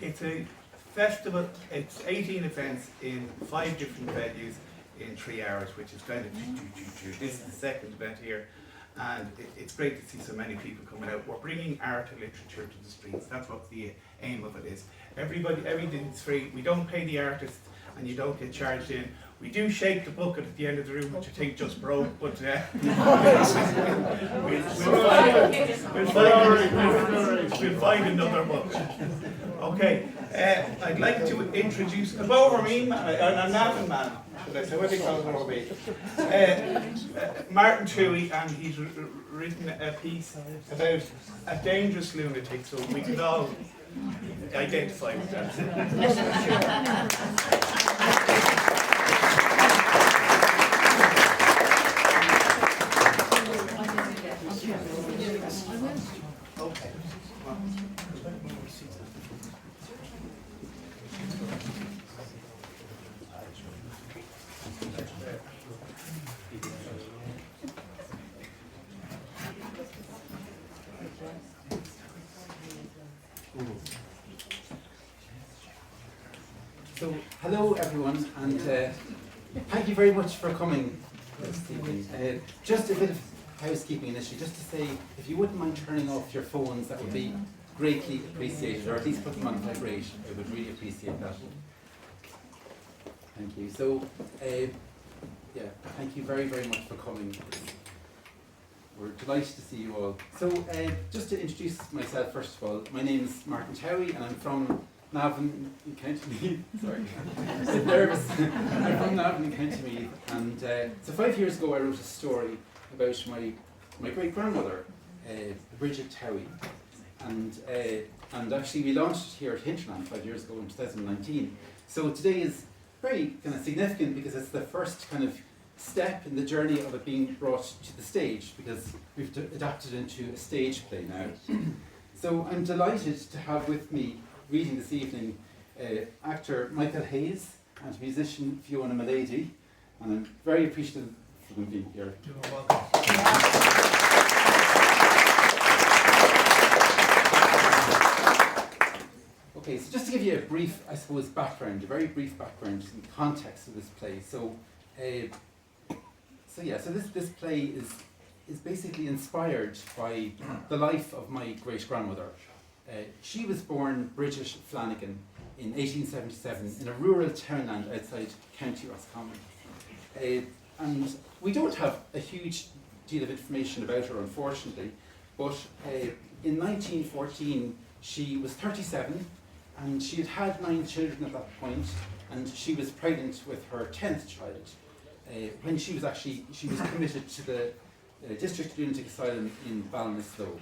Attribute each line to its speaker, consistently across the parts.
Speaker 1: It's a festival, it's 18 events in 5 different venues in 3 hours, which is kind of this is the second event here, and it's great to see so many people coming out. We're bringing art and literature to the streets. That's what the aim of it is. Everything's free. We don't pay the artist, and you don't get charged in. We do shake the bucket at the end of the room, which I think just broke, but we'll find another bucket. Okay, I'd like to introduce a Bower man, a Navan man, should I say, what do you call it, Martin Toohey, and he's written a piece about a dangerous lunatic, so we can all identify with that. Okay.
Speaker 2: So, hello everyone, and thank you very much for coming this evening. Just a bit of housekeeping initially, just to say, if you wouldn't mind turning off your phones, that would be greatly appreciated, or at least put them on vibrate. I would really appreciate that. Thank you. So, yeah, thank you very, very much for coming. We're delighted to see you all. So, just to introduce myself first of all, my name is Martin Toohey, and I'm from Navan in County Meath. Sorry, I'm a bit nervous. I'm from Navan in County Meath, and so 5 years ago I wrote a story about my great grandmother, Bridget Toohey, and actually we launched it here at Hinterland 5 years ago in 2019. So today is very kind of significant because it's the first kind of step in the journey of it being brought to the stage, because we've adapted into a stage play now. So I'm delighted to have with me reading this evening actor Michael Hayes and musician Fiona Milady, and I'm very appreciative for them being here.
Speaker 1: You're welcome.
Speaker 2: Okay, so just to give you a brief, I suppose, background, a very brief background and context of this play. So this play is basically inspired by the life of my great grandmother. She was born Bridget Flanagan in 1877 in a rural townland outside County Roscommon. And we don't have a huge deal of information about her, unfortunately, but in 1914 she was 37, and she had 9 children at that point, and she was pregnant with her 10th child when she was committed to the District Lunatic Asylum in Ballinasloe.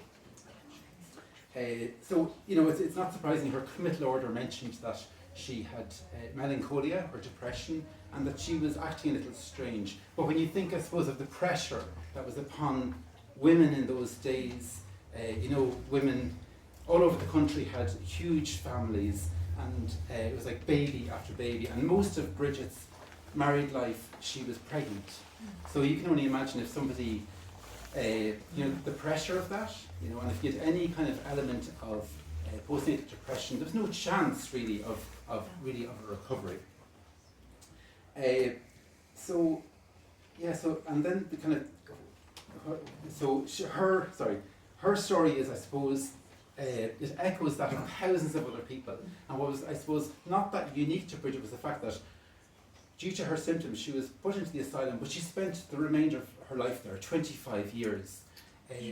Speaker 2: So, you know, it's not surprising her committal order mentioned that she had melancholia or depression, and that she was acting a little strange. But when you think, I suppose, of the pressure that was upon women in those days, you know, women all over the country had huge families, and it was like baby after baby, and most of Bridget's married life she was pregnant. So you can only imagine if somebody, you know, the pressure of that, you know, and if you had any kind of element of postnatal depression, there was no chance really of a recovery. And then the kind of, her story is, I suppose, it echoes that of thousands of other people. And what was, I suppose, not that unique to Bridget was the fact that due to her symptoms, she was put into the asylum, but she spent the remainder of her life there, 25 years.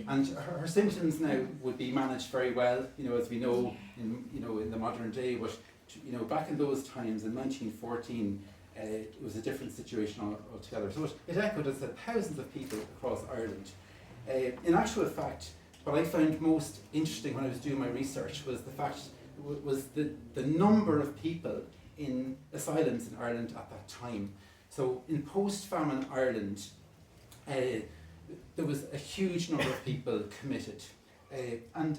Speaker 2: And her symptoms now would be managed very well, you know, as we know in the modern day. But you know, back in those times, in 1914, it was a different situation altogether. So it echoed, as I said, thousands of people across Ireland. In actual fact, what I found most interesting when I was doing my research was the number of people in asylums in Ireland at that time. So in post-famine Ireland, there was a huge number of people committed, and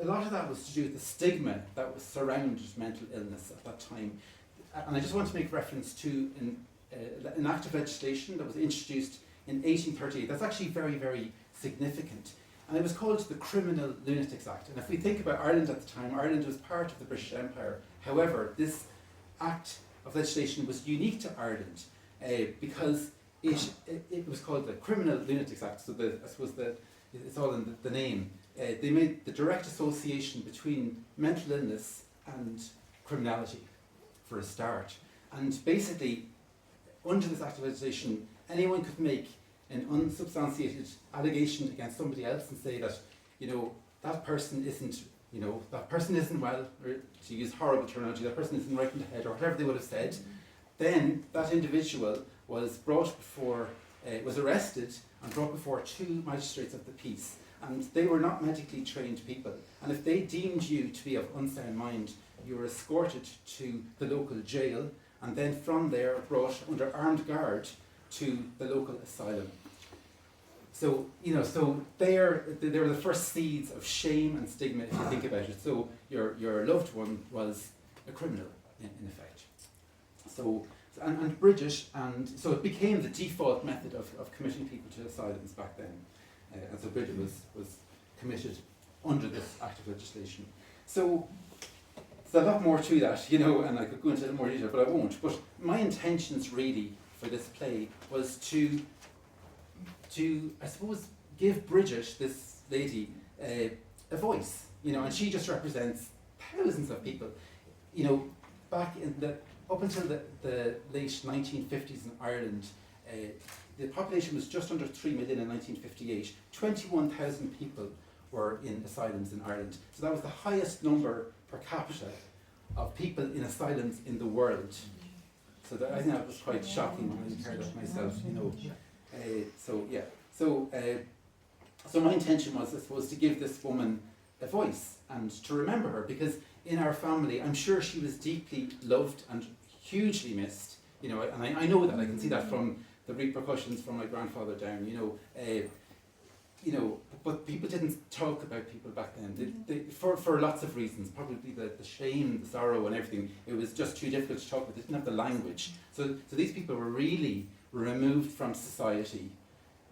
Speaker 2: a lot of that was to do with the stigma that was surrounded mental illness at that time. And I just want to make reference to an act of legislation that was introduced in 1838. That's actually very, very significant. And it was called the Criminal Lunatics Act. And if we think about Ireland at the time, Ireland was part of the British Empire. However, this act of legislation was unique to Ireland because it was called the Criminal Lunatics Act. So I suppose it's all in the name. They made the direct association between mental illness and criminality for a start. And basically, under this act of legislation, anyone could make an unsubstantiated allegation against somebody else and say that, that person isn't well, or to use horrible terminology, that person isn't right in the head, or whatever they would have said. Then that individual was was arrested and brought before two magistrates of the peace. And they were not medically trained people. And if they deemed you to be of unsound mind, you were escorted to the local jail, and then from there brought under armed guard to the local asylum. So, so they were the first seeds of shame and stigma, if you think about it. So your loved one was a criminal, in effect. So, and British, and so it became the default method of committing people to asylums back then. And so Bridget was committed under this act of legislation. So there's a lot more to that, and I could go into more detail, but I won't. But my intentions really for this play was to I suppose, give Bridget, this lady, a voice, and she just represents thousands of people. Back up until the late 1950s in Ireland, the population was just under 3 million in 1958. 21,000 people were in asylums in Ireland. So that was the highest number per capita of people in asylums in the world. So I think that was quite shocking when I heard that myself, So my intention was, I suppose, to give this woman a voice and to remember her, because in our family, I'm sure she was deeply loved and hugely missed, and I know that, I can see that from the repercussions from my grandfather down, but people didn't talk about people back then, for lots of reasons, probably the shame, the sorrow and everything. It was just too difficult to talk about, they didn't have the language. So these people were really removed from society,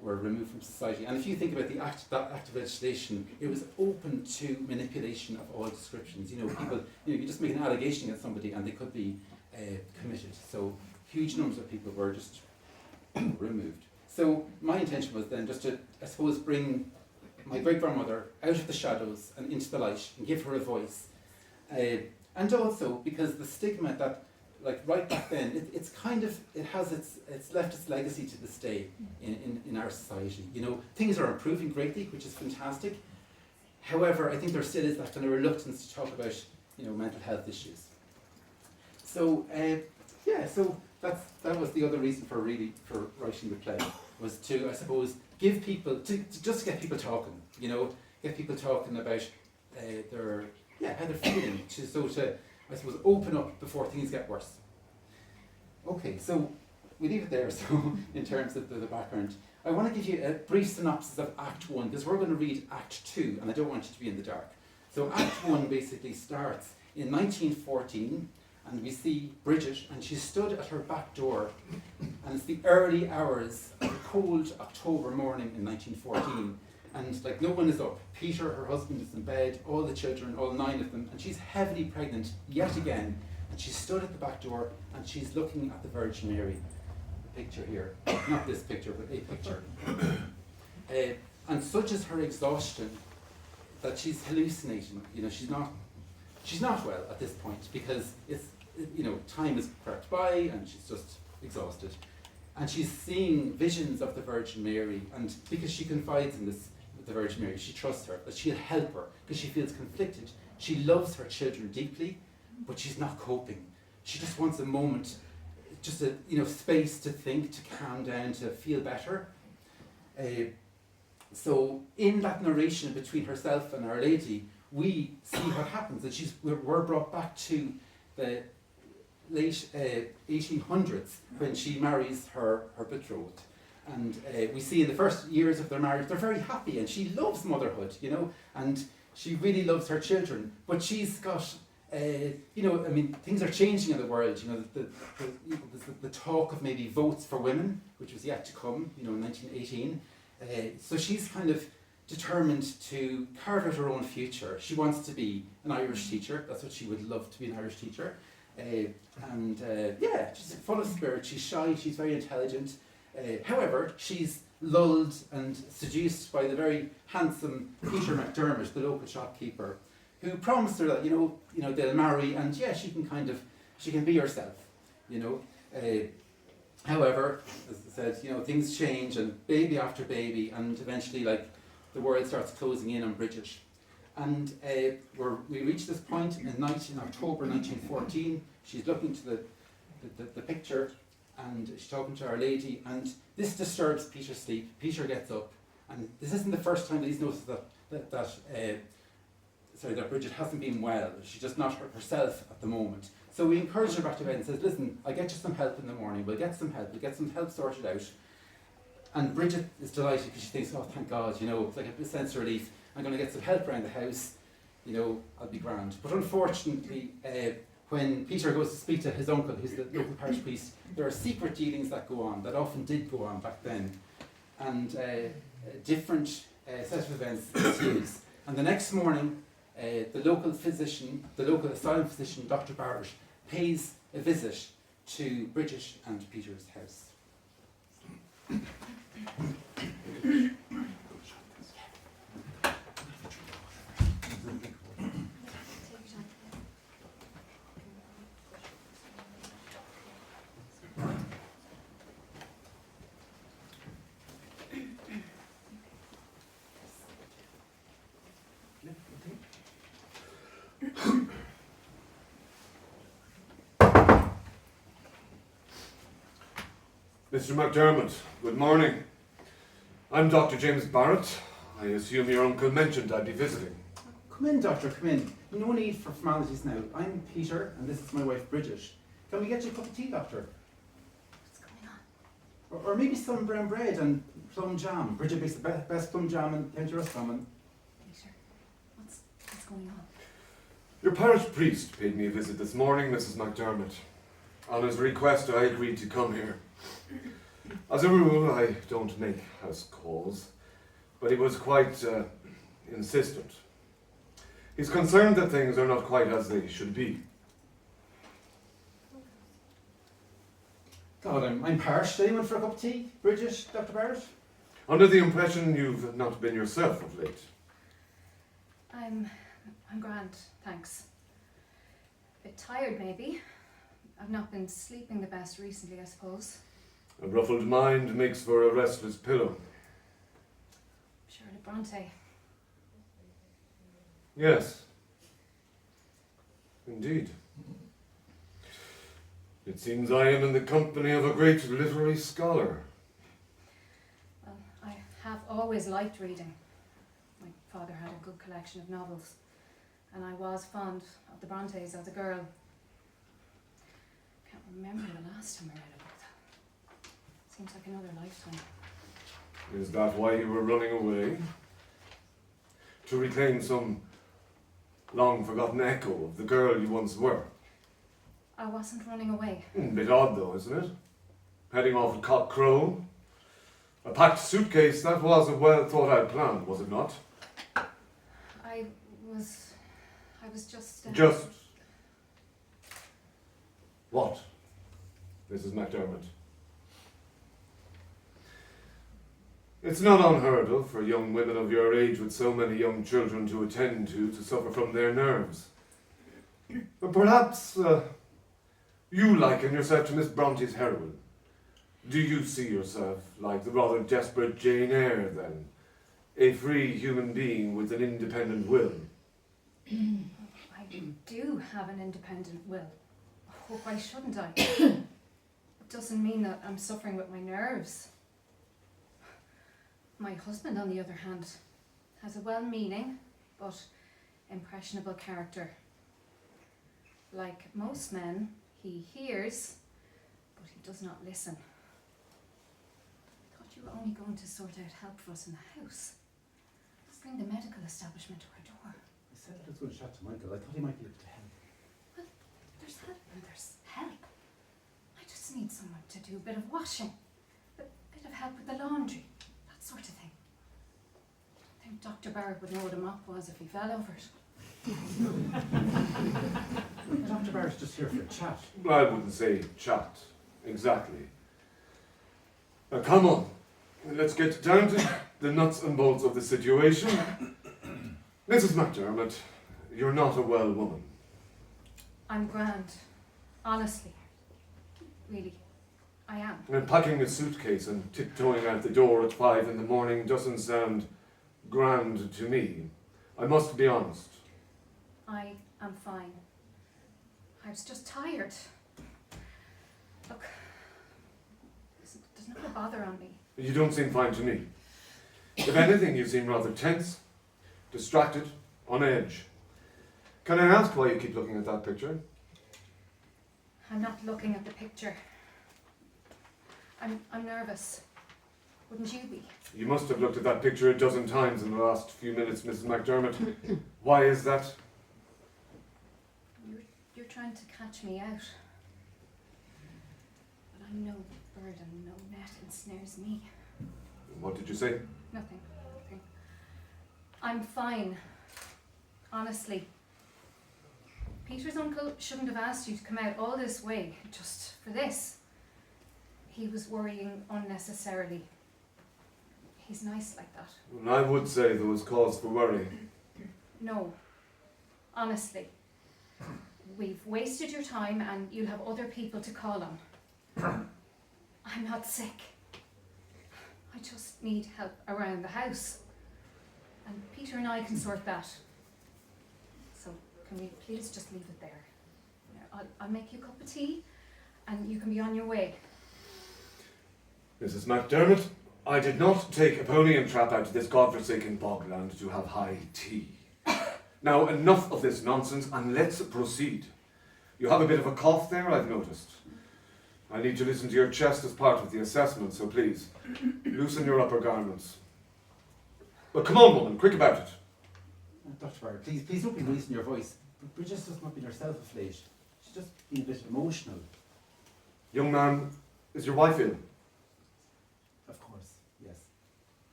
Speaker 2: and if you think about that act of legislation, it was open to manipulation of all descriptions. People, you just make an allegation against somebody and they could be committed. So huge numbers of people were just removed. So my intention was then just to, I suppose, bring my great-grandmother out of the shadows and into the light and give her a voice. And also because the stigma that, like right back then, it's left its legacy to this day in our society. Things are improving greatly, which is fantastic. However, I think there still is that kind of reluctance to talk about, mental health issues. So, so that was the other reason for writing the play, was to, I suppose, give people, to just get people talking, get people talking about how they're feeling, to, I suppose, open up before things get worse. Okay, so we leave it there, so in terms of the background. I want to give you a brief synopsis of Act 1, because we're going to read Act 2, and I don't want you to be in the dark. So Act 1 basically starts in 1914, and we see Bridget, and she's stood at her back door, and it's the early hours of a cold October morning in 1914, and no one is up. Peter, her husband, is in bed, all the children, all 9 of them, and she's heavily pregnant yet again, and she's stood at the back door, and she's looking at the Virgin Mary. The picture here, not this picture, but a picture. And such is her exhaustion that she's hallucinating. She's not well at this point, because time has crept by and she's just exhausted. And she's seeing visions of the Virgin Mary, and because she confides in this with the Virgin Mary, she trusts her, that she'll help her, because she feels conflicted. She loves her children deeply, but she's not coping. She just wants a moment, just a space to think, to calm down, to feel better. So in that narration between herself and Our Lady, we see what happens, that we're brought back to the late 1800s when she marries her betrothed. And we see in the first years of their marriage, they're very happy, and she loves motherhood, and she really loves her children. But she's got, things are changing in the world. The talk of maybe votes for women, which was yet to come, in 1918. So she's kind of determined to carve out her own future. She wants to be an Irish teacher. That's what she would love, to be an Irish teacher. Yeah, she's full of spirit. She's shy. She's very intelligent. However, she's lulled and seduced by the very handsome Peter McDermott, the local shopkeeper, who promised her that they'll marry, and yeah, she can be herself. However, as I said, things change, and baby after baby, and eventually, the world starts closing in on Bridget. And we reach this point in October 1914. She's looking to the picture, and she's talking to Our Lady, and this disturbs Peter's sleep. Peter gets up, and this isn't the first time that he's noticed that Bridget hasn't been well. She's just not herself at the moment. So we encourage her back to bed and says, listen, I'll get you some help in the morning. We'll get some help sorted out. And Bridget is delighted because she thinks, oh, thank God, it's like a sense of relief. I'm going to get some help around the house, I'll be grand. But unfortunately, when Peter goes to speak to his uncle, who's the local parish priest, there are secret dealings that go on, that often did go on back then. And a different set of events ensues. And the next morning, the local asylum physician, Dr. Barrett, pays a visit to Bridget and Peter's house.
Speaker 3: Mr. McDermott, good morning. I'm Dr. James Barrett. I assume your uncle mentioned I'd be visiting.
Speaker 2: Come in, Doctor, come in. No need for formalities now. I'm Peter, and this is my wife, Bridget. Can we get you a cup of tea, Doctor?
Speaker 4: What's going on?
Speaker 2: Or maybe some brown bread and plum jam. Bridget makes the best plum jam in County Roscommon.
Speaker 4: Peter, what's going on?
Speaker 3: Your parish priest paid me a visit this morning, Mrs. McDermott. On his request, I agreed to come here. As a rule, I don't make house calls, but he was quite insistent. He's concerned that things are not quite as they should be.
Speaker 2: God, I'm parched. Anyone for a cup of tea? Bridget, Dr. Barrett?
Speaker 3: Under the impression you've not been yourself of late.
Speaker 4: I'm grand, thanks. A bit tired, maybe. I've not been sleeping the best recently, I suppose.
Speaker 3: A ruffled mind makes for a restless pillow.
Speaker 4: Charlotte Bronte.
Speaker 3: Yes. Indeed. It seems I am in the company of a great literary scholar.
Speaker 4: Well, I have always liked reading. My father had a good collection of novels, and I was fond of the Brontes as a girl. Can't remember the last time I read a book, though. Seems like another lifetime.
Speaker 3: Is that why you were running away? To reclaim some long-forgotten echo of the girl you once were?
Speaker 4: I wasn't running away.
Speaker 3: A bit odd though, isn't it? Heading off at cock crow. A packed suitcase, that was a well-thought-out plan, was it not?
Speaker 4: I was just...
Speaker 3: Just... What, Mrs. McDermott? It's not unheard of for young women of your age with so many young children to attend to suffer from their nerves. But perhaps you liken yourself to Miss Bronte's heroine. Do you see yourself like the rather desperate Jane Eyre, then? A free human being with an independent will?
Speaker 4: I do have an independent will. Oh, why shouldn't I? It doesn't mean that I'm suffering with my nerves. My husband, on the other hand, has a well-meaning but impressionable character. Like most men, he hears, but he does not listen. I thought you were only going to sort out help for us in the house. Let's bring the medical establishment to our door.
Speaker 2: I said I was going to chat to Michael. I thought he might be able to help.
Speaker 4: Well, there's help and there's help. I just need someone to do a bit of washing, a bit of help with the laundry, that sort of thing. I think Dr. Barrett would know what a mop was if he fell over it.
Speaker 2: Dr. Barrett's just here for a chat.
Speaker 3: I wouldn't say chat, exactly. Now come on, let's get down to the nuts and bolts of the situation. Mrs. McDermott, you're not a well woman.
Speaker 4: I'm grand. Honestly. Really. I am.
Speaker 3: And packing a suitcase and tiptoeing out the door at 5 in the morning doesn't sound grand to me. I must be honest.
Speaker 4: I am fine. I was just tired. Look, there's no bother on me.
Speaker 3: You don't seem fine to me. If anything, you seem rather tense, distracted, on edge. Can I ask why you keep looking at that picture?
Speaker 4: I'm not looking at the picture. I'm nervous. Wouldn't you be?
Speaker 3: You must have looked at that picture a dozen times in the last few minutes, Mrs. McDermott. Why is that?
Speaker 4: You're trying to catch me out. But I'm no bird and no net ensnares me.
Speaker 3: What did you say?
Speaker 4: Nothing. I'm fine. Honestly. Peter's uncle shouldn't have asked you to come out all this way just for this. He was worrying unnecessarily. He's nice like that.
Speaker 3: Well, I would say there was cause for worry.
Speaker 4: No. Honestly. We've wasted your time and you'll have other people to call on. I'm not sick. I just need help around the house. And Peter and I can sort that. So can we please just leave it there? I'll make you a cup of tea and you can be on your way.
Speaker 3: Mrs. McDermott, I did not take a pony and trap out to this godforsaken bogland to have high tea. Now, enough of this nonsense and let's proceed. You have a bit of a cough there, I've noticed. I need to listen to your chest as part of the assessment, so please, loosen your upper garments. But come on, woman, quick about it.
Speaker 2: Dr. Barrett, please don't be raising your voice. Bridget's just not been herself of late. She's just been a bit emotional.
Speaker 3: Young man, is your wife ill?
Speaker 2: Of course, yes.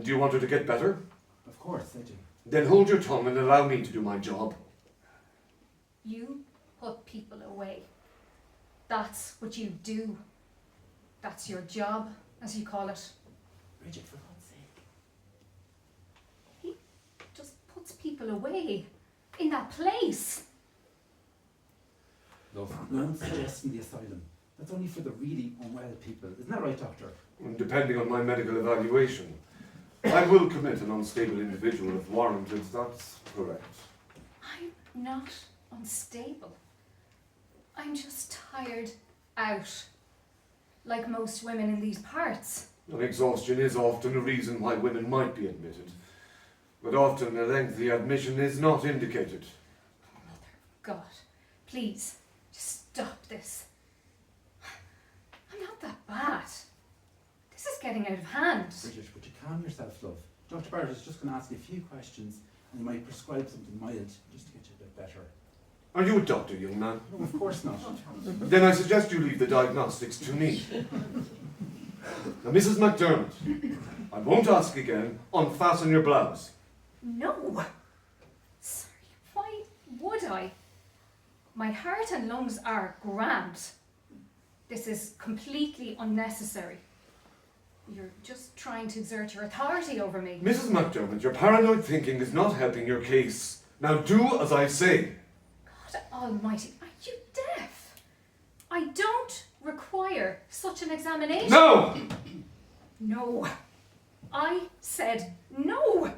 Speaker 3: Do you want her to get better?
Speaker 2: Of course, I do.
Speaker 3: Then hold your tongue and allow me to do my job.
Speaker 4: You put people away. That's what you do. That's your job, as you call it.
Speaker 2: Bridget, for God's sake.
Speaker 4: He just puts people away in that place.
Speaker 2: Love, no one's suggesting the asylum. That's only for the really unwell people. Isn't that right, Doctor?
Speaker 3: Depending on my medical evaluation, I will commit an unstable individual if warranted. That's correct.
Speaker 4: I'm not unstable. I'm just tired out. Like most women in these parts.
Speaker 3: And exhaustion is often a reason why women might be admitted. But often a lengthy admission is not indicated.
Speaker 4: God, please, just stop this. I'm not that bad. This is getting out of hand.
Speaker 2: Bridget, would you calm yourself, love? Dr. Barrett is just going to ask you a few questions and he might prescribe something mild just to get you a bit better.
Speaker 3: Are you a doctor, young man?
Speaker 2: No, of course not.
Speaker 3: Then I suggest you leave the diagnostics to me. Now, Mrs. McDermott, I won't ask again. Unfasten your blouse.
Speaker 4: No. Sorry, why would I? My heart and lungs are grand. This is completely unnecessary. You're just trying to exert your authority over me.
Speaker 3: Mrs. McDermott, your paranoid thinking is not helping your case. Now do as I say.
Speaker 4: God almighty, are you deaf? I don't require such an examination.
Speaker 3: No!
Speaker 4: No. I said no.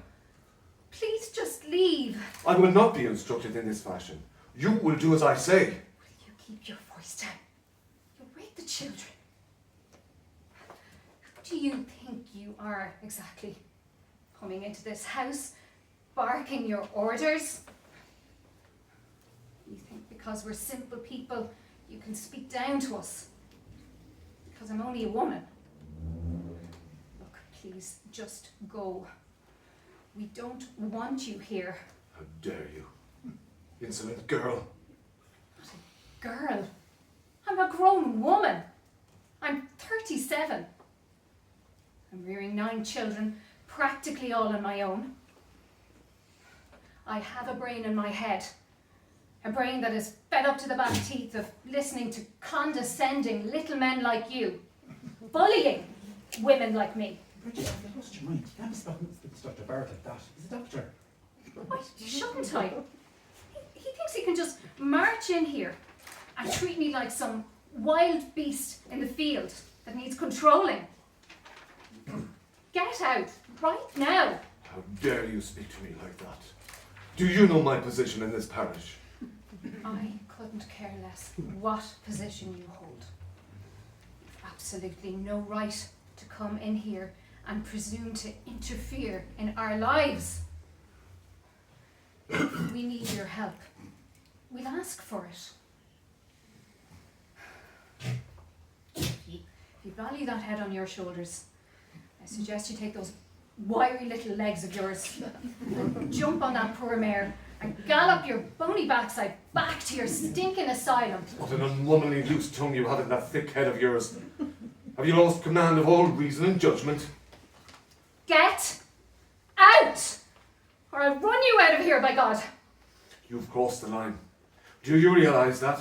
Speaker 4: Please just leave.
Speaker 3: I will not be instructed in this fashion. You will do as I say.
Speaker 4: Will you keep your voice down? You'll wake the children. Who do you think you are exactly? Coming into this house, barking your orders? You think because we're simple people, you can speak down to us? Because I'm only a woman? Look, please, just go. We don't want you here.
Speaker 3: How dare you, insolent girl.
Speaker 4: Not a girl. I'm a grown woman. I'm 37. I'm rearing 9 children, practically all on my own. I have a brain in my head. A brain that is fed up to the back teeth of listening to condescending little men like you, bullying women like me.
Speaker 2: Bridget, you've lost your mind. You can't be speaking to Dr. Barrett like that. He's a doctor.
Speaker 4: Why shouldn't I? He thinks he can just march in here and treat me like some wild beast in the field that needs controlling. Get out, right now.
Speaker 3: How dare you speak to me like that? Do you know my position in this parish?
Speaker 4: I couldn't care less what position you hold. You've absolutely no right to come in here and presume to interfere in our lives. If we need your help, we'll ask for it. If you value that head on your shoulders, I suggest you take those wiry little legs of yours and jump on that poor mare and gallop your bony backside back to your stinking asylum.
Speaker 3: What an unwomanly loose tongue you have in that thick head of yours. Have you lost command of all reason and judgment?
Speaker 4: Get out! Or I'll run you out of here, by God!
Speaker 3: You've crossed the line. Do you realise that?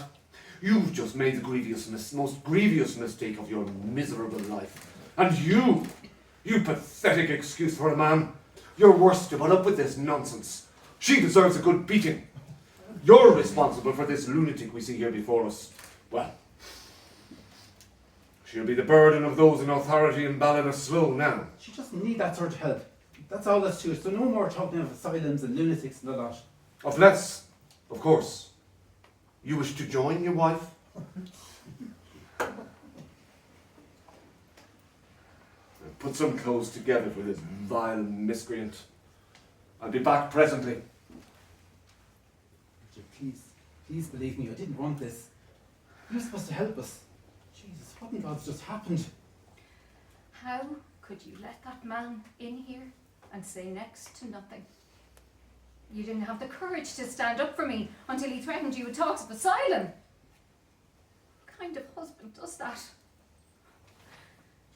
Speaker 3: You've just made the most grievous mistake of your miserable life. And you pathetic excuse for a man, you're worse to put up with this nonsense. She deserves a good beating. You're responsible for this lunatic we see here before us. Well, she'll be the burden of those in authority in Ballinasloe now.
Speaker 2: She doesn't need that sort of help. That's all that's to it. So no more talking of asylums and lunatics and the lot.
Speaker 3: Unless, of course, you wish to join your wife? Put some clothes together for this vile miscreant. I'll be back presently.
Speaker 2: Richard, please believe me, I didn't want this. You're supposed to help us. Jesus, what in God's just happened?
Speaker 4: How could you let that man in here and say next to nothing? You didn't have the courage to stand up for me until he threatened you with talks of asylum. What kind of husband does that?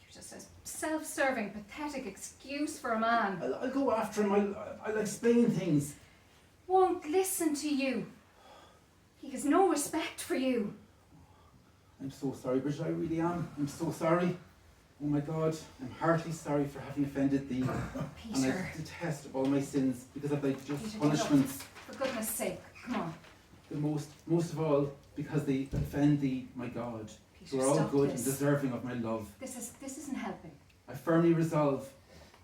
Speaker 4: You're just a self-serving, pathetic excuse for a man.
Speaker 2: I'll go after him, I'll explain things.
Speaker 4: Won't listen to you. He has no respect for you.
Speaker 2: I'm so sorry, Bridget, I really am. I'm so sorry. Oh my God, I'm heartily sorry for having offended thee. And
Speaker 4: Peter.
Speaker 2: I detest all my sins because of thy just
Speaker 4: Peter, get up.
Speaker 2: punishments.
Speaker 4: For goodness sake, come on.
Speaker 2: The most of all, because they offend thee, my God.
Speaker 4: Peter,
Speaker 2: who are all
Speaker 4: stop
Speaker 2: good
Speaker 4: this.
Speaker 2: and deserving of my love.
Speaker 4: This isn't helping.
Speaker 2: I firmly resolve,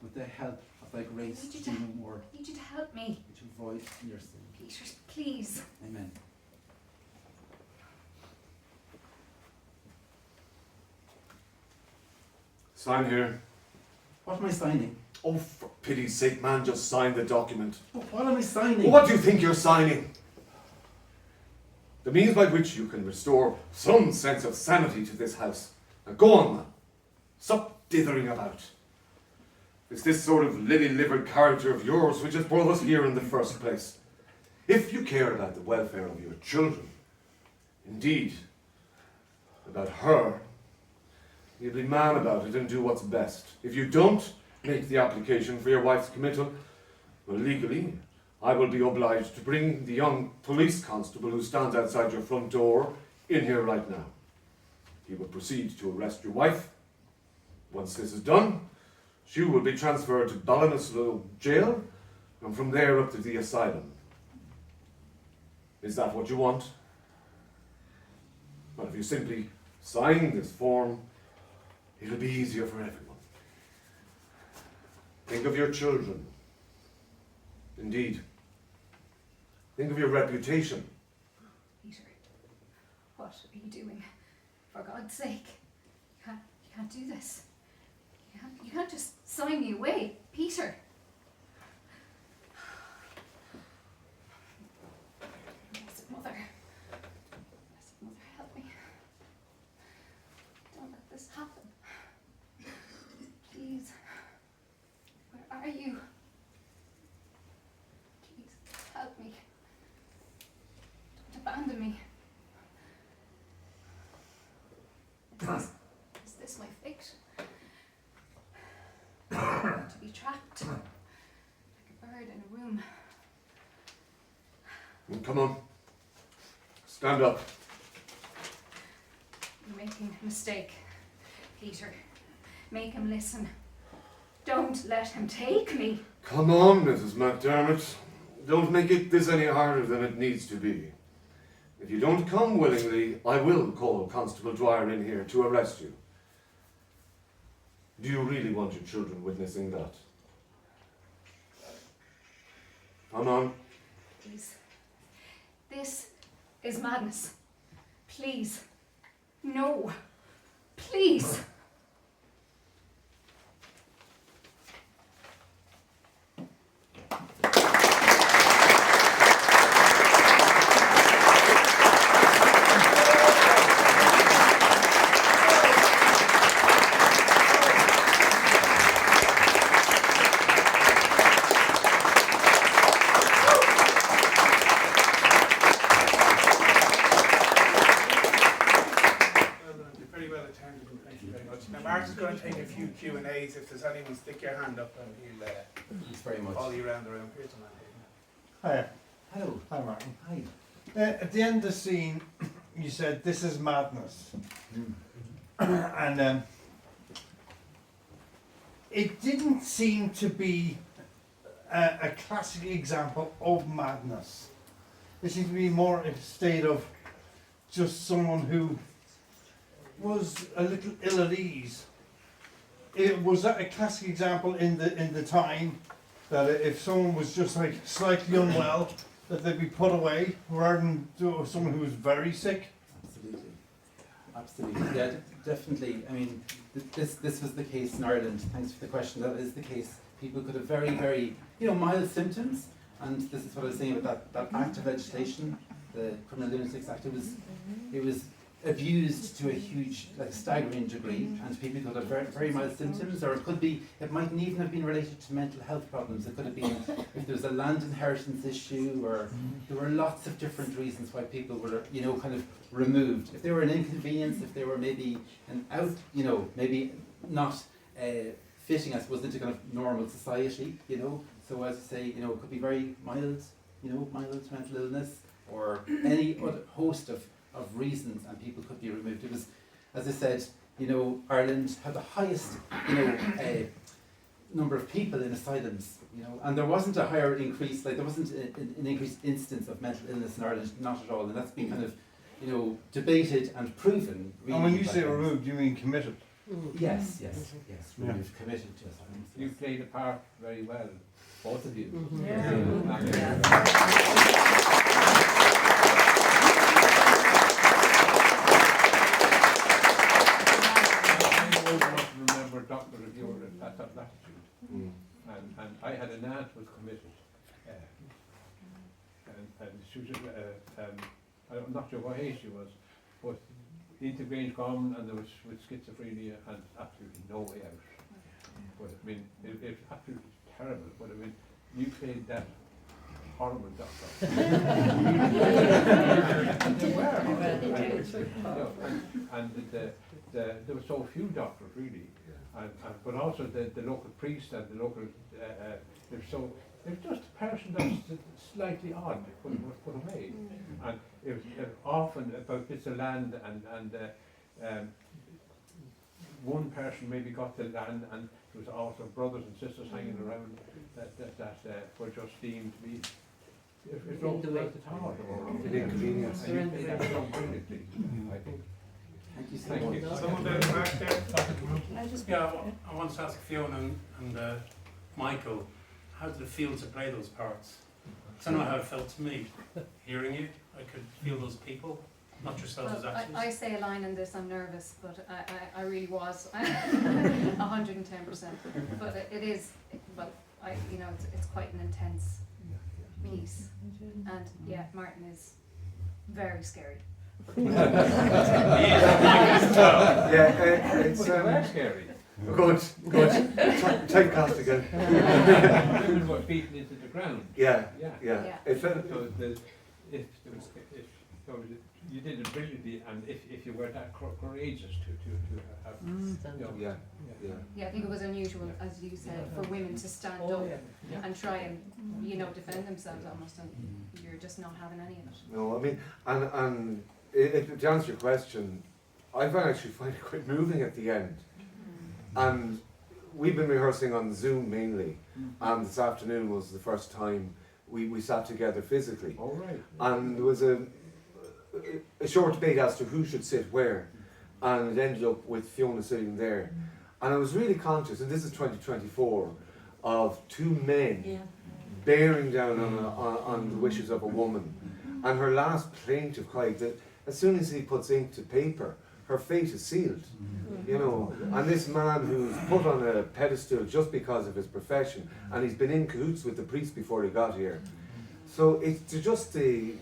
Speaker 2: with the help of thy grace,
Speaker 4: Need you
Speaker 2: to do
Speaker 4: to-
Speaker 2: no more,
Speaker 4: I need you to help me.
Speaker 2: to avoid your sin.
Speaker 4: Peter, please.
Speaker 2: Amen.
Speaker 3: Sign here.
Speaker 2: What am I signing?
Speaker 3: Oh, for pity's sake, man, just sign the document.
Speaker 2: But what am I signing?
Speaker 3: What do you think you're signing? The means by which you can restore some sense of sanity to this house. Now go on, man. Stop dithering about. It's this sort of lily-livered character of yours which has brought us here in the first place. If you care about the welfare of your children, indeed, about her, you'll be man about it and do what's best. If you don't make the application for your wife's committal, well, legally, I will be obliged to bring the young police constable who stands outside your front door in here right now. He will proceed to arrest your wife. Once this is done, she will be transferred to Ballinasloe jail and from there up to the asylum. Is that what you want? Well, if you simply sign this form, it'll be easier for everyone. Think of your children. Indeed. Think of your reputation.
Speaker 4: Peter, what are you doing? For God's sake, you can't do this. You can't just sign me away, Peter. Blessed Mother. Blessed Mother, help me. Don't let this happen. Please. Where are you? Please, help me. Don't abandon me. Is this my fate? To to be trapped like a bird in a room.
Speaker 3: Come on. Stand up.
Speaker 4: You're making a mistake, Peter. Make him listen. Don't let him take me.
Speaker 3: Come on, Mrs. McDermott. Don't make it this any harder than it needs to be. If you don't come willingly, I will call Constable Dwyer in here to arrest you. Do you really want your children witnessing that? Come on.
Speaker 4: Please. This is madness. Please. No. Please.
Speaker 1: Mark's going to take a few Q&As. If there's anyone, stick your hand up and he'll
Speaker 2: Thanks very much.
Speaker 1: follow you around the room. Here's the man.
Speaker 5: Hiya.
Speaker 2: Hello.
Speaker 5: Hi, Martin.
Speaker 2: Hi.
Speaker 5: At the end of the scene, you said, "This is madness." And it didn't seem to be a classic example of madness. It seemed to be more a state of just someone who was a little ill at ease. Was that a classic example in the time that if someone was just like slightly unwell, that they'd be put away rather than someone who was very sick?
Speaker 2: Absolutely. Absolutely. Yeah, definitely. I mean, this was the case in Ireland. Thanks for the question. That is the case. People could have very, very, mild symptoms. And this is what I was saying about that act of legislation, the Criminal Lunatics Act. It was abused to a huge, staggering degree, and people could have very, very mild symptoms, or it mightn't even have been related to mental health problems. It could have been if there was a land inheritance issue, or there were lots of different reasons why people were, kind of removed. If they were an inconvenience, if they were maybe maybe not fitting, I suppose, into kind of normal society, So as I say, it could be very mild, mild mental illness, or any other host of reasons, and people could be removed. It was, as I said, Ireland had the highest, number of people in asylums, and there wasn't a higher increase, there wasn't an increased instance of mental illness in Ireland, not at all, and that's been kind of, debated and proven. Really,
Speaker 5: And when you say removed, you mean committed?
Speaker 2: Yes,
Speaker 5: Yeah.
Speaker 2: we've committed to asylums.
Speaker 6: You played a part very well, both of you. I always remember a doctor of yours at that latitude, and I had an aunt who was committed, and she was, I'm not sure what age she was, but into Grange Common, and there was with schizophrenia and absolutely no way out. But I mean, it's absolutely terrible. But I mean, you played that horrible doctor. And they were horrible. And there were so few doctors really, but also the local priest and the local they're just a person that's slightly odd was put away, and it was often about bits of land and one person maybe got the land, and there was also brothers and sisters hanging around that were just deemed to be if not at all.
Speaker 3: An inconvenience.
Speaker 6: And you played that so brilliantly, I think.
Speaker 2: Thank you so
Speaker 6: Thank
Speaker 2: much.
Speaker 6: you.
Speaker 1: Someone down the back there?
Speaker 7: Yeah, I want to ask Fiona and Michael, how did it feel to play those parts? I don't know how it felt to me, hearing you. I could feel those people, not yourselves as
Speaker 4: Well,
Speaker 7: actors.
Speaker 4: I say a line in this, I'm nervous, but I really was 110%. But it is, it's quite an intense piece, and yeah, Martin is very scary.
Speaker 3: It's
Speaker 6: Very scary.
Speaker 3: good. Typecast again.
Speaker 6: Women were beaten into the ground.
Speaker 3: Yeah.
Speaker 6: Yeah.
Speaker 3: Yeah.
Speaker 4: Yeah.
Speaker 3: It felt,
Speaker 6: So if So you did it brilliantly, and if you were that courageous to have, you know,
Speaker 3: Yeah, yeah.
Speaker 4: Yeah, I think it was unusual, as you said, for women to stand
Speaker 6: Oh,
Speaker 4: up
Speaker 6: yeah.
Speaker 4: and try and, defend themselves almost, and you're just not having any of it.
Speaker 3: No, I mean, and to answer your question, I actually find it quite moving at the end. And we've been rehearsing on Zoom mainly, and this afternoon was the first time we sat together physically.
Speaker 6: All right.
Speaker 3: And there was a short debate as to who should sit where, and it ended up with Fiona sitting there. And I was really conscious, and this is 2024, of two men bearing down on the wishes of a woman. And her last plaintive cry, that as soon as he puts ink to paper, her fate is sealed. You know, and this man who's put on a pedestal just because of his profession, and he's been in cahoots with the priest before he got here. So it's just the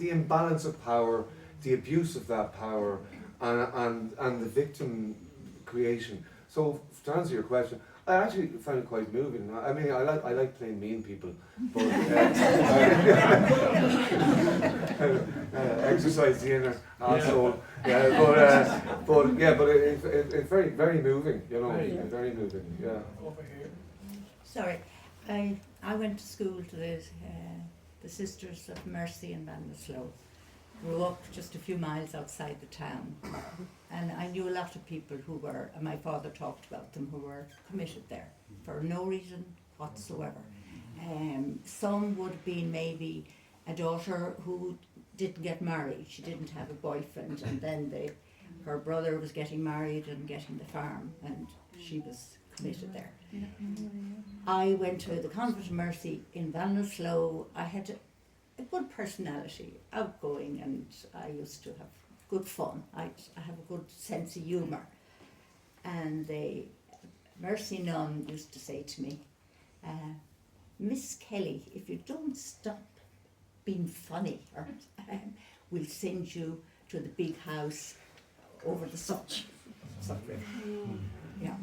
Speaker 3: imbalance of power, the abuse of that power, and the victim creation. So to answer your question, I actually find it quite moving. I mean, I like playing mean people, but exercise the inner asshole. Yeah, but it's very, very moving. You know, very moving. Yeah.
Speaker 6: Over here.
Speaker 8: Sorry, I went to school to the Sisters of Mercy in Ballinasloe. Grew up just a few miles outside the town, and I knew a lot of people who were, and my father talked about them, who were committed there for no reason whatsoever. Some would have been maybe a daughter who didn't get married, she didn't have a boyfriend, and then her brother was getting married and getting the farm, and she was committed there. I went to the Convent of Mercy in Ballinasloe. I had a good personality, outgoing, and I used to have good fun. I have a good sense of humour. And the Mercy nun used to say to me, Miss Kelly, if you don't stop being funny, we'll send you to the big house over the Such River. Yeah.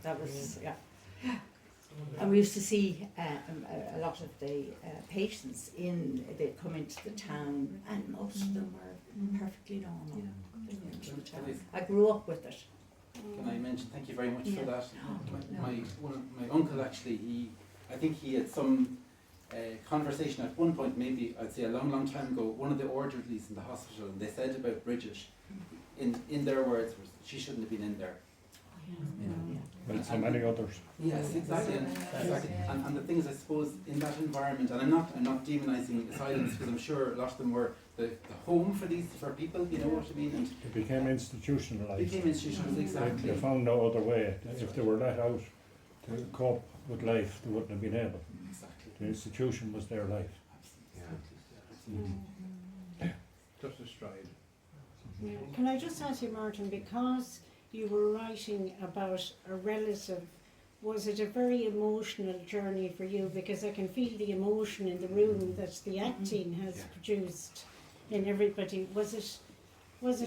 Speaker 8: That was, yeah. And we used to see a lot of the patients they'd come into the town, and most of them were perfectly normal. They were into the town. I grew up with it.
Speaker 2: Can I mention, thank you very much for that. My uncle actually, I think he had some conversation at one point, maybe I'd say a long, long time ago, one of the orderlies in the hospital, and they said about Bridget, in their words, was she shouldn't have been in there.
Speaker 9: Well, so many others.
Speaker 2: Yes, exactly. And the thing is, I suppose, in that environment, and I'm not demonising asylums, because I'm sure a lot of them were the home for people, you know what I mean? And
Speaker 9: It became institutionalised.
Speaker 2: Exactly.
Speaker 9: They found no other way. If they were let out to cope with life, they wouldn't have been able.
Speaker 2: Exactly.
Speaker 9: The institution was their life.
Speaker 2: Absolutely.
Speaker 6: Just a stride.
Speaker 10: Yeah. Can I just ask you, Martin, because you were writing about a relative, was it a very emotional journey for you? Because I can feel the emotion in the room that the acting has produced in everybody. Was it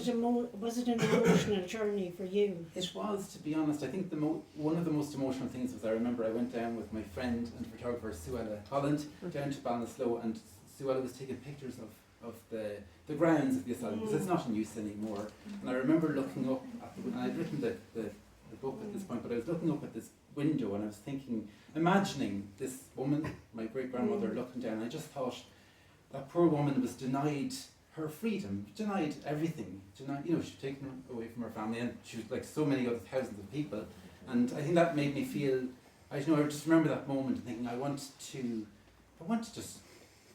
Speaker 10: an emotional journey for you?
Speaker 2: It was, to be honest. I think one of the most emotional things was I remember I went down with my friend and photographer Suella Holland down to Ballinasloe, and Suella was taking pictures of the grounds of the asylum, because it's not in use anymore. And I remember looking up at and I'd written the book at this point, but I was looking up at this window and I was thinking, imagining this woman, my great grandmother, looking down. I just thought that poor woman was denied her freedom, denied everything, she'd taken away from her family, and she was like so many other thousands of people. And I think that made me feel, I just remember that moment thinking, I want to just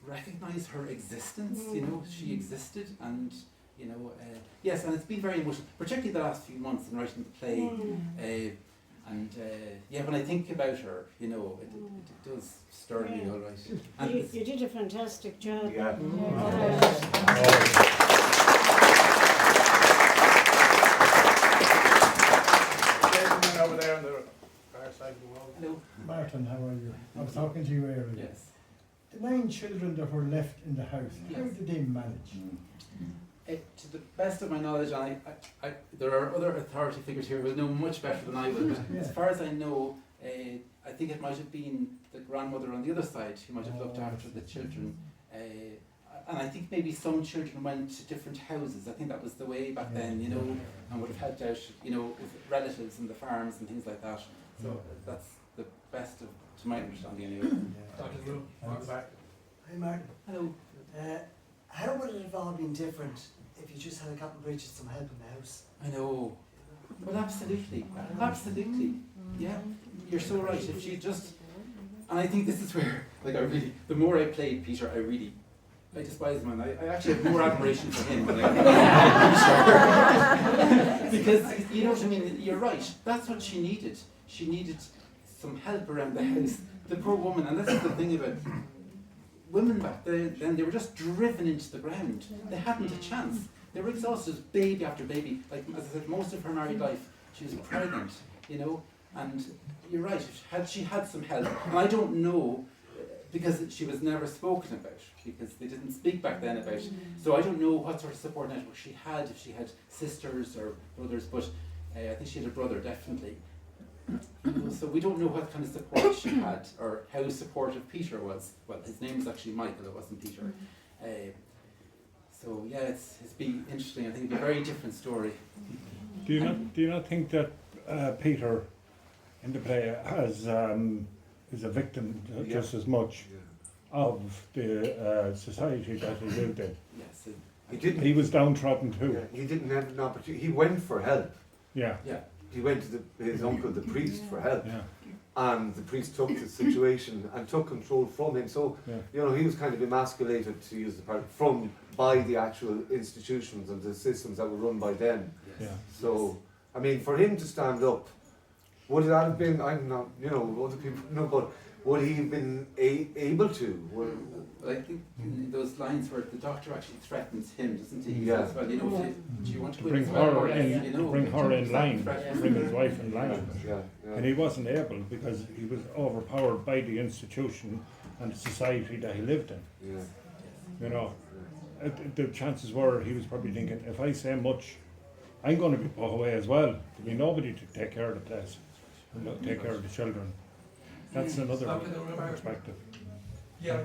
Speaker 2: recognise her existence, she existed, and yes, and it's been very emotional, particularly the last few months in writing the play, when I think about her, it does stir me all right. And
Speaker 10: You did a fantastic job.
Speaker 3: Yeah.
Speaker 6: Gentleman over there on the far side of the wall.
Speaker 2: Hello.
Speaker 11: Martin, how are you? I was talking to you earlier.
Speaker 2: Yes.
Speaker 11: The 9 children that were left in the house, how did they manage?
Speaker 2: To the best of my knowledge, and I there are other authority figures here who will know much better than I will, but as far as I know, I think it might have been the grandmother on the other side who might have looked after the children. and I think maybe some children went to different houses. I think that was the way back then, you know, and would have helped out, you know, with relatives and the farms and things like that. So that's the best of, to my understanding anyway.
Speaker 7: Dr. Drew, welcome back.
Speaker 12: Hi Martin.
Speaker 2: Hello.
Speaker 12: How would it have all been different if you just had a couple of bridges, some help in the house?
Speaker 2: I know. Well, absolutely. Absolutely. Yeah, you're so right. If she just, and I think this is where, like, I really, the more I played Peter, I despise him, and I actually have more admiration for him than I have for Peter. Because, you know what I mean, you're right. That's what she needed. She needed some help around the house. The poor woman, and that's the thing about women back then, they were just driven into the ground. They hadn't a chance. They were exhausted, baby after baby. Like, as I said, most of her married life, she was pregnant, you know. And you're right, had she had some help, and I don't know, because she was never spoken about, because they didn't speak back then about, so I don't know what sort of support network she had, if she had sisters or brothers, but I think she had a brother, definitely. So we don't know what kind of support she had, or how supportive Peter was. Well, his name was actually Michael, it wasn't Peter. So yeah, it's been interesting. I think it'd be a very different story.
Speaker 9: Do you not think that Peter in the play has is a victim just as much of the society that he lived in?
Speaker 2: Yes.
Speaker 9: He was downtrodden too.
Speaker 3: Yeah, he didn't have an opportunity. He went for help.
Speaker 9: Yeah.
Speaker 2: Yeah.
Speaker 3: He went to his uncle, the priest, for help.
Speaker 9: Yeah.
Speaker 3: And the priest took the situation and took control from him. So, you know, he was kind of emasculated, to use the part, by the actual institutions and the systems that were run by them.
Speaker 9: Yeah.
Speaker 3: So, I mean, for him to stand up, would that have been, I'm not, you know, other people know, but would he have been able to?
Speaker 2: Well, I think those lines where the doctor actually threatens him, doesn't he? He
Speaker 3: Yeah.
Speaker 2: says, well, you know, do you want to
Speaker 9: Bring
Speaker 2: quit?
Speaker 9: her
Speaker 2: Well,
Speaker 9: in,
Speaker 2: you know,
Speaker 9: bring her in line,
Speaker 2: threaten.
Speaker 9: bring his wife in line.
Speaker 3: Yeah,
Speaker 9: And he wasn't able because he was overpowered by the institution and the society that he lived in.
Speaker 3: Yeah.
Speaker 9: You know, the chances were he was probably thinking, if I say much, I'm going to be put away as well. There'll be nobody to take care of the place, and take care of the children. That's another perspective.
Speaker 7: Yeah.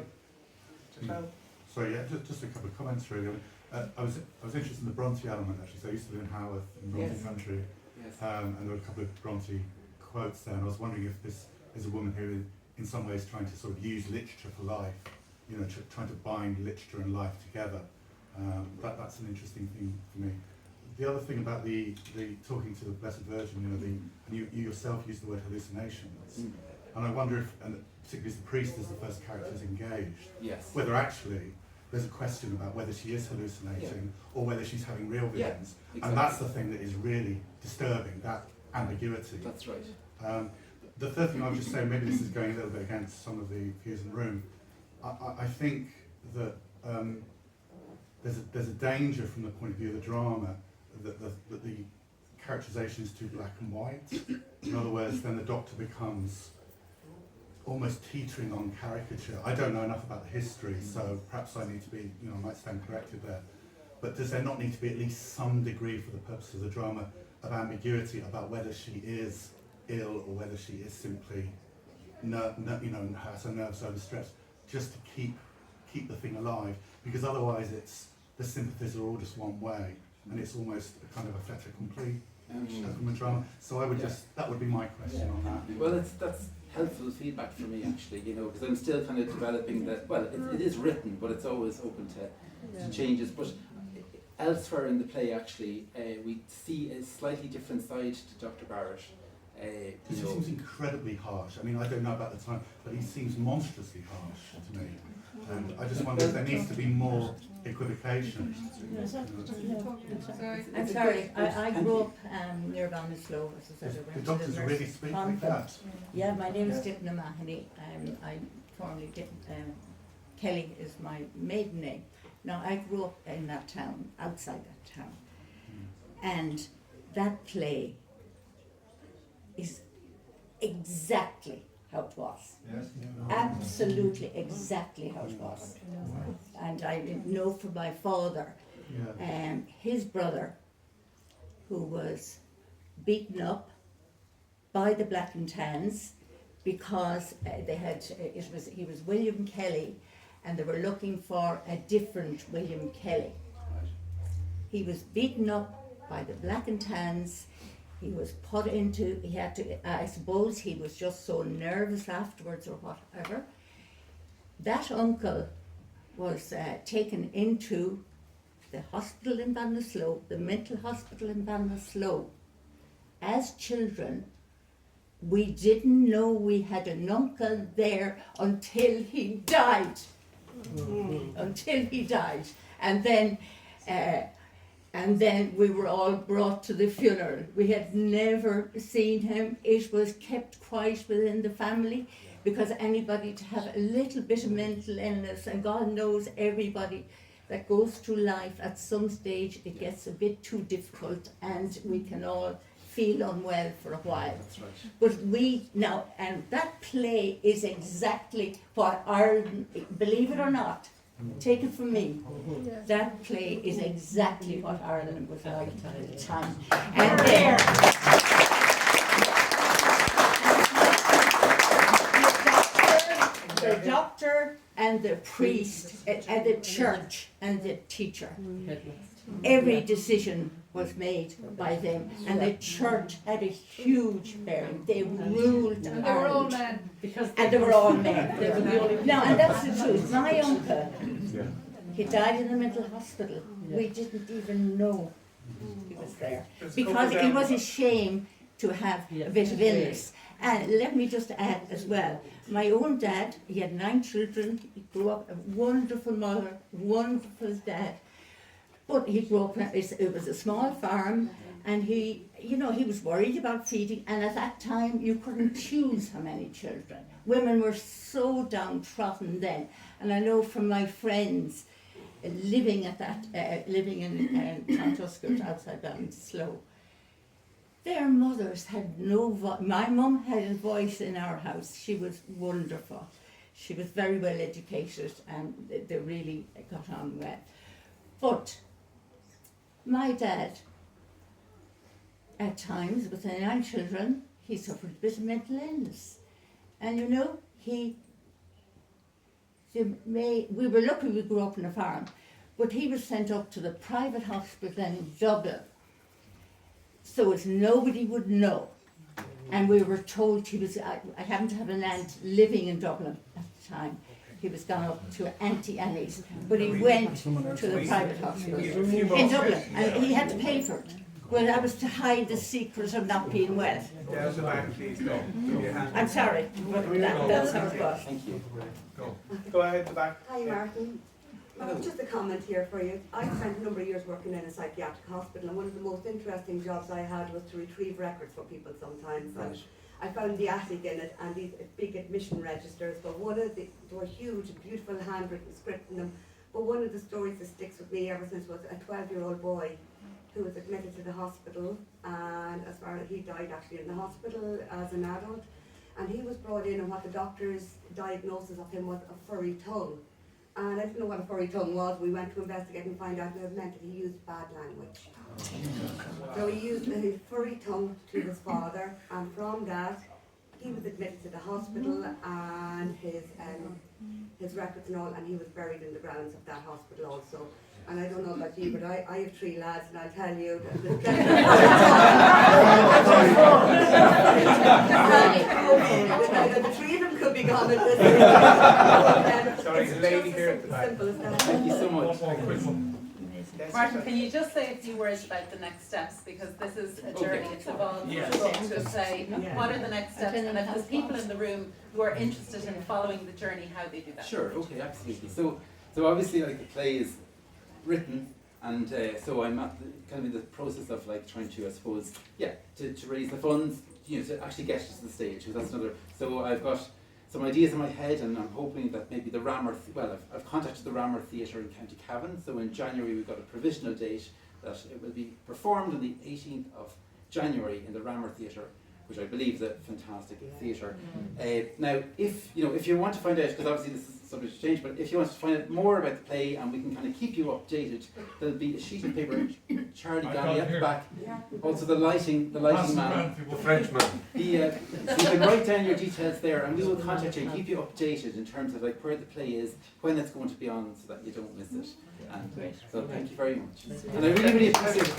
Speaker 11: So yeah, just a couple of comments really. I was interested in the Bronte element actually. So I used to live in Haworth in Bronte
Speaker 2: Yes.
Speaker 11: country,
Speaker 2: Yes.
Speaker 11: and there were a couple of Bronte quotes there. And I was wondering if this is a woman who is in some ways trying to sort of use literature for life, you know, trying to bind literature and life together. That's an interesting thing for me. The other thing about the talking to the Blessed Virgin, you know, and you yourself used the word hallucinations, and I wonder if, and particularly as the priest as the first character is engaged,
Speaker 2: Yes.
Speaker 11: whether actually there's a question about whether she is hallucinating or whether she's having real
Speaker 2: Yeah,
Speaker 11: visions,
Speaker 2: exactly.
Speaker 11: and that's the thing that is really disturbing, that ambiguity.
Speaker 2: That's right.
Speaker 11: The third thing I would just say, maybe this is going a little bit against some of the views in the room, I think that there's a danger from the point of view of the drama that the characterization is too black and white. In other words, then the Doctor becomes almost teetering on caricature. I don't know enough about the history, so perhaps I need to be, you know, I might stand corrected there. But does there not need to be at least some degree, for the purpose of the drama, of ambiguity about whether she is ill or whether she is simply, you know, has her nerves overstressed, just to keep the thing alive? Because otherwise, the sympathies are all just one way, and it's almost a kind of a fait accompli from a drama. So I would that would be my question on that.
Speaker 2: Well, that's helpful feedback for me actually, you know, because I'm still kind of developing that. Well, it is written, but it's always open to changes. But elsewhere in the play, actually, we see a slightly different side to Dr. Barrett.
Speaker 11: He seems incredibly harsh. I mean, I don't know about the time, but he seems monstrously harsh to me. And I just wonder if there needs to be more equivocation.
Speaker 8: I'm sorry, I grew up near Ballinasloe, as I said.
Speaker 11: The Doctors really speak like that.
Speaker 8: Yeah, my name is Dippna Mahoney. I formerly Kelly is my maiden name. Now, I grew up in that town, outside that town. And that play is exactly how it was.
Speaker 11: Yes.
Speaker 8: Absolutely exactly how it was. And I know from my father, his brother, who was beaten up by the Black and Tans because he was William Kelly, and they were looking for a different William Kelly. He was beaten up by the Black and Tans. He was put into, he had to, I suppose he was just so nervous afterwards or whatever. That uncle was taken into the hospital in Ballinasloe, the mental hospital in Ballinasloe. As children, we didn't know we had an uncle there until he died. Until he died. And then we were all brought to the funeral. We had never seen him. It was kept quiet within the family because anybody to have a little bit of mental illness, and God knows everybody that goes through life at some stage it gets a bit too difficult and we can all feel unwell for a while.
Speaker 2: That's right.
Speaker 8: But we now, and that play is exactly what Ireland, believe it or not, take it from me, that play is exactly what Ireland was like at the time. And then, the doctor and the priest and the church and the teacher, every decision was made by them, and the church had a huge bearing. They ruled
Speaker 4: And they were all
Speaker 8: Ireland.
Speaker 4: men.
Speaker 8: And they were all men. No, and that's the truth. My uncle, he died in the mental hospital. We didn't even know he was there because it was a shame to have a bit of illness. And let me just add as well, my own dad, he had 9 children. He grew up a wonderful mother, wonderful dad. But he grew up, it was a small farm, and he was worried about feeding, and at that time you couldn't choose how many children. Women were so downtrodden then, and I know from my friends living in Clontuskert outside Ballinasloe, their mothers had no voice. My mum had a voice in our house. She was wonderful. She was very well educated, and they really got on well. But my dad, at times, with the 9 children, he suffered a bit of mental illness. And we were lucky we grew up on a farm, but he was sent up to the private hospital in Dublin, so as nobody would know. And we were told I happened to have an aunt living in Dublin at the time. He was gone up to Auntie Annie's, but he went to the private hospital in Dublin, and he had to pay for it. Well, that was to hide the secret of not being well.
Speaker 1: Down the back, please, go.
Speaker 8: I'm sorry, but that's how it was.
Speaker 2: Thank you.
Speaker 1: Go ahead, the back.
Speaker 13: Hi Martin. Just a comment here for you. I spent a number of years working in a psychiatric hospital, and one of the most interesting jobs I had was to retrieve records for people sometimes. And I found the attic in it and these big admission registers, but they were huge, beautiful handwritten script in them. But one of the stories that sticks with me ever since was a 12-year-old boy who was admitted to the hospital, and as far as he died actually in the hospital as an adult, and he was brought in, and what the doctor's diagnosis of him was a furry tongue. And I didn't know what a furry tongue was. We went to investigate and find out it meant that he used bad language. So he used his furry tongue to his father, and from that he was admitted to the hospital, and his records and all, and he was buried in the grounds of that hospital also. And I don't know about you, but I have 3 lads, and I'll tell you that the 3 of them could be gone at this.
Speaker 1: Sorry, the lady here at the back.
Speaker 13: Simple as that.
Speaker 2: Thank you so much.
Speaker 14: Martin, can you just say a few words about the next steps, because this is a journey, it's evolved.
Speaker 1: Yes.
Speaker 14: Just say, what are the next steps, and if there's people in the room who are interested in following the journey, how they do that.
Speaker 2: Sure, okay, absolutely. So obviously, like, the play is written, and so I'm at kind of in the process of like trying to, I suppose, to raise the funds, to actually get it to the stage, because that's another. So I've got some ideas in my head, and I'm hoping that maybe the Rammer, I've contacted the Rammer Theatre in County Cavan, so in January we've got a provisional date that it will be performed on the 18th of January in the Rammer Theatre which I believe is a fantastic theatre. Now, if you want to find out, because obviously this is subject to change, but if you want to find out more about the play and we can kind of keep you updated, there'll be a sheet of paper. Charlie Gandhi at the back. Also the lighting man,
Speaker 3: the Frenchman.
Speaker 2: you can write down your details there, and we will contact you and keep you updated in terms of like where the play is, when it's going to be on, so that you don't miss it. And so thank you very much. And I really, really appreciate it.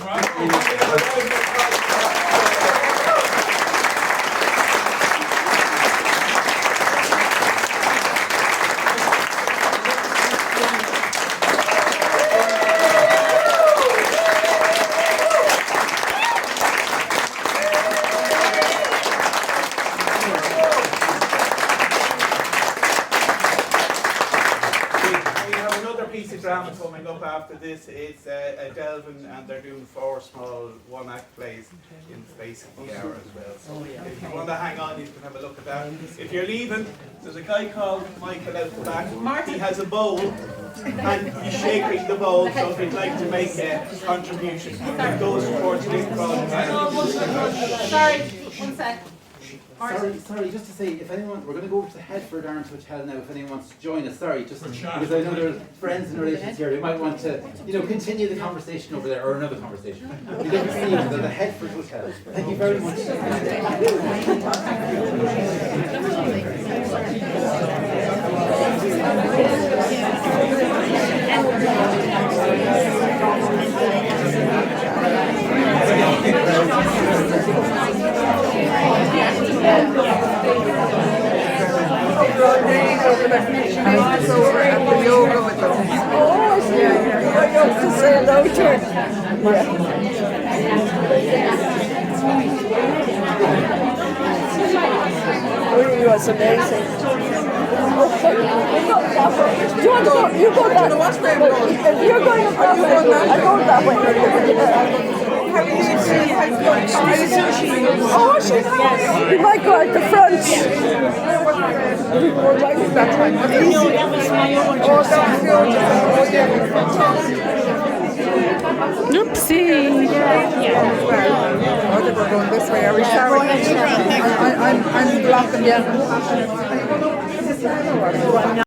Speaker 1: Drama coming up after this. It's a Delvin, and they're doing 4 small one-act plays in the space of the hour as well. So if you want to hang on, you can have a look at that. If you're leaving, there's a guy called Michael out the back. He has a bowl, and he's shaking the bowl, so if you'd like to make a contribution, it goes towards this project.
Speaker 14: Sorry, one sec.
Speaker 2: Sorry, just to say, if anyone, we're going to go over to the Headford Arms Hotel now, if anyone wants to join us, sorry, just because I know there are friends and relations here who might want to, continue the conversation over there, or another conversation. You get to see each other, the Headford Hotel. Thank you very much.
Speaker 15: It was amazing. Do you want to go? You go that way. If you're going that way, I go that way. How are you doing? Oh, she's you might go at the front. That time. No, that was my own. Oh, that's yours. Oopsie. Yeah. Oh, they were going this way. Are we sorry? I'm blocking. Yeah.